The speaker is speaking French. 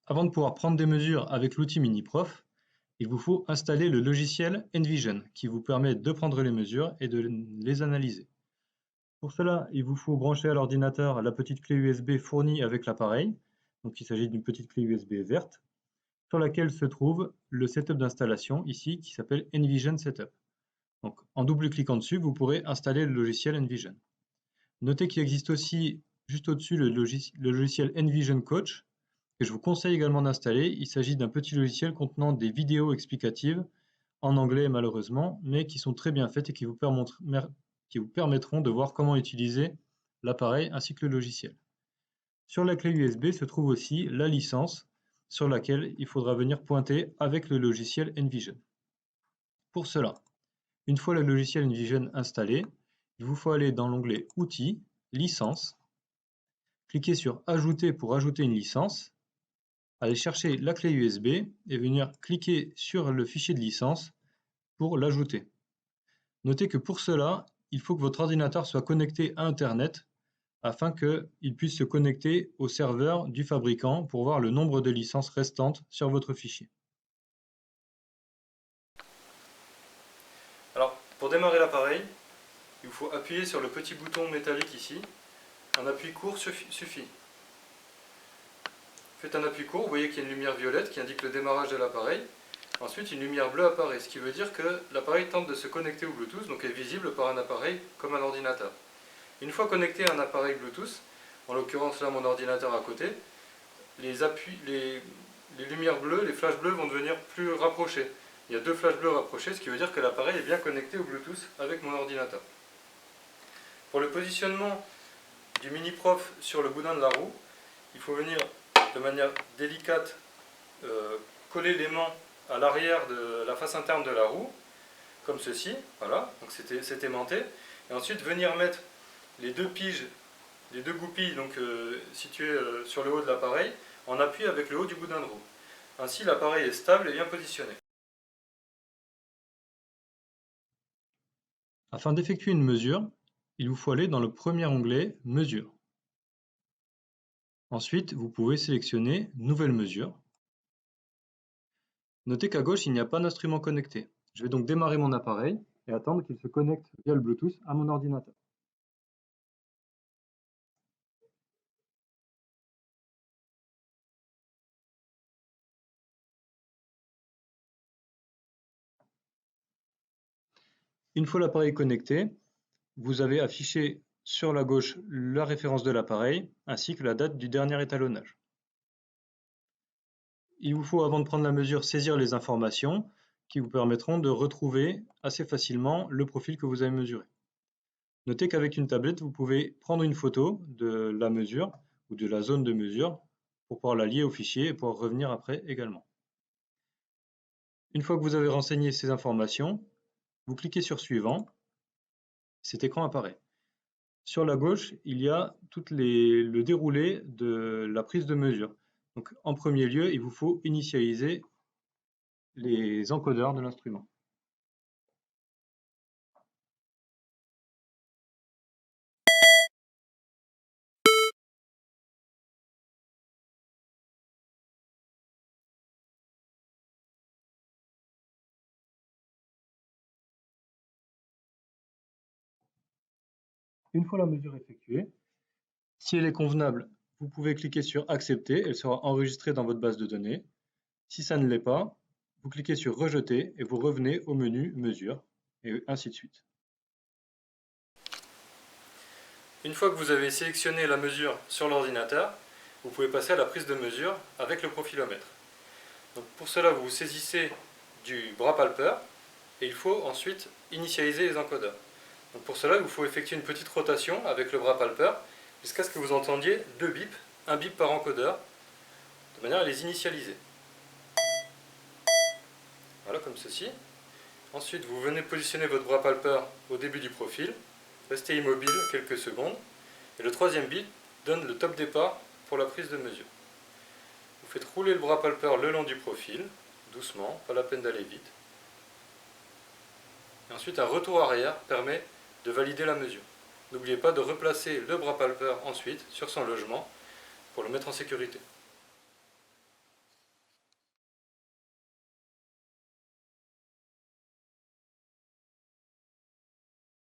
Avant de pouvoir prendre des mesures avec l'outil MiniProf, il vous faut installer le logiciel Envision qui vous permet de prendre les mesures et de les analyser. Pour cela, il vous faut brancher à l'ordinateur la petite clé USB fournie avec l'appareil. Donc il s'agit d'une petite clé USB verte sur laquelle se trouve le setup d'installation ici qui s'appelle Envision Setup. Donc en double-cliquant dessus, vous pourrez installer le logiciel Envision. Notez qu'il existe aussi juste au-dessus le logiciel Envision Coach que je vous conseille également d'installer. Il s'agit d'un petit logiciel contenant des vidéos explicatives, en anglais malheureusement, mais qui sont très bien faites et qui vous permettront de voir comment utiliser l'appareil ainsi que le logiciel. Sur la clé USB se trouve aussi la licence sur laquelle il faudra venir pointer avec le logiciel Envision. Pour cela, une fois le logiciel Envision installé, il vous faut aller dans l'onglet Outils, Licences, cliquer sur Ajouter pour ajouter une licence, aller chercher la clé USB et venir cliquer sur le fichier de licence pour l'ajouter. Notez que pour cela, il faut que votre ordinateur soit connecté à Internet afin qu'il puisse se connecter au serveur du fabricant pour voir le nombre de licences restantes sur votre fichier. Alors, pour démarrer l'appareil, il vous faut appuyer sur le petit bouton métallique ici. Un appui court suffit. Faites un appui court, vous voyez qu'il y a une lumière violette qui indique le démarrage de l'appareil. Ensuite, une lumière bleue apparaît, ce qui veut dire que l'appareil tente de se connecter au Bluetooth, donc est visible par un appareil comme un ordinateur. Une fois connecté à un appareil Bluetooth, en l'occurrence là mon ordinateur à côté, les lumières bleues, les flashs bleus vont devenir plus rapprochés. Il y a deux flashs bleus rapprochés, ce qui veut dire que l'appareil est bien connecté au Bluetooth avec mon ordinateur. Pour le positionnement du MiniProf sur le boudin de la roue, il faut venir de manière délicate coller l'aimant à l'arrière de la face interne de la roue, comme ceci, voilà, donc c'est aimanté, et ensuite venir mettre les deux piges, les deux goupilles donc, situées sur le haut de l'appareil, en appui avec le haut du boudin de roue. Ainsi l'appareil est stable et bien positionné. Afin d'effectuer une mesure, il vous faut aller dans le premier onglet Mesure. Ensuite, vous pouvez sélectionner Nouvelle mesure. Notez qu'à gauche, il n'y a pas d'instrument connecté. Je vais donc démarrer mon appareil et attendre qu'il se connecte via le Bluetooth à mon ordinateur. Une fois l'appareil connecté, vous avez affiché sur la gauche la référence de l'appareil ainsi que la date du dernier étalonnage. Il vous faut, avant de prendre la mesure, saisir les informations qui vous permettront de retrouver assez facilement le profil que vous avez mesuré. Notez qu'avec une tablette, vous pouvez prendre une photo de la mesure ou de la zone de mesure pour pouvoir la lier au fichier et pouvoir revenir après également. Une fois que vous avez renseigné ces informations, vous cliquez sur Suivant. Cet écran apparaît. Sur la gauche, il y a le déroulé de la prise de mesure. Donc, en premier lieu, il vous faut initialiser les encodeurs de l'instrument. Une fois la mesure effectuée, si elle est convenable, vous pouvez cliquer sur Accepter, elle sera enregistrée dans votre base de données. Si ça ne l'est pas, vous cliquez sur Rejeter et vous revenez au menu Mesure, et ainsi de suite. Une fois que vous avez sélectionné la mesure sur l'ordinateur, vous pouvez passer à la prise de mesure avec le profilomètre. Donc pour cela, vous vous saisissez du bras palpeur et il faut ensuite initialiser les encodeurs. Donc pour cela, il vous faut effectuer une petite rotation avec le bras palpeur jusqu'à ce que vous entendiez deux bips, un bip par encodeur, de manière à les initialiser. Voilà, comme ceci. Ensuite, vous venez positionner votre bras palpeur au début du profil, restez immobile quelques secondes, et le troisième bip donne le top départ pour la prise de mesure. Vous faites rouler le bras palpeur le long du profil, doucement, pas la peine d'aller vite. Et ensuite, un retour arrière permet de valider la mesure. N'oubliez pas de replacer le bras palpeur ensuite sur son logement pour le mettre en sécurité.